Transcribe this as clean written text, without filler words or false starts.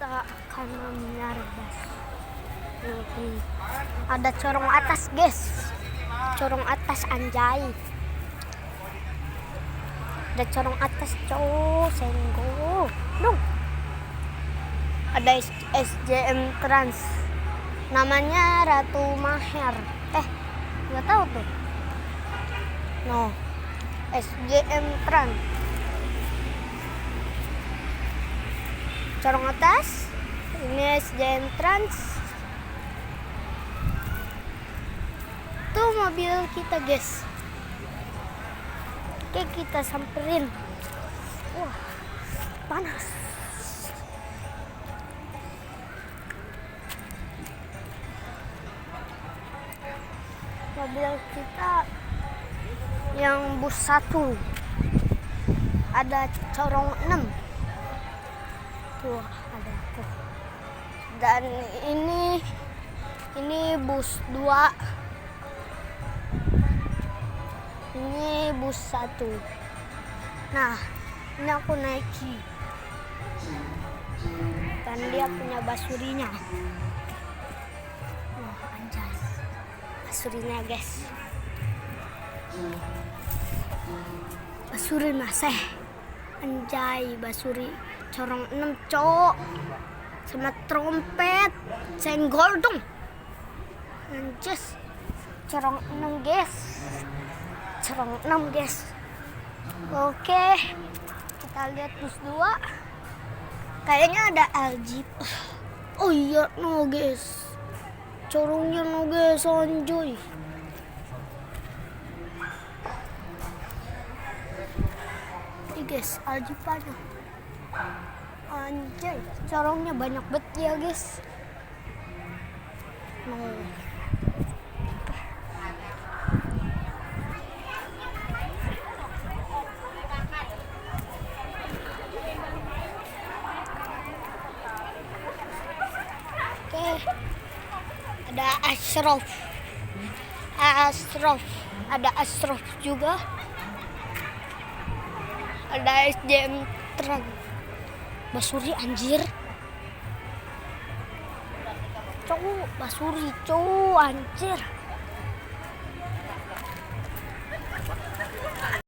kita akan menyarbas. Ada corong atas, guys. Corong atas, anjay. Ada corong atas, senggo. Dong. Ada SJM Trans. Namanya Ratu Maher. Nggak tahu tuh. No. SJM Trans. Corong atas. Ini SJM Trans. Tuh mobil kita, guys. Oke, kita samperin. Wah, panas. Mobil kita yang bus 1 ada corong 6 tuh, ada tuh. Dan ini bus 2, ini bus 1. Nah, ini aku naiki dan dia punya basurinya. Wah, anjay, basurinya, guys. Basuri masih anjay, basuri corong 6 cowok sama trompet senggol dong, anjas. Corong 6, guys. Corong 6, guys. Oke, kita lihat bus 2. Kayaknya ada LG. Oh iya, no, guys. Corongnya, no, guys, anjoy. Guys, aljipannya anjay, corongnya banyak banget ya, guys. Oke, ada Ashraf, ada Ashraf juga. Ada SJM Trans. Basuri, anjir. Basuri, anjir.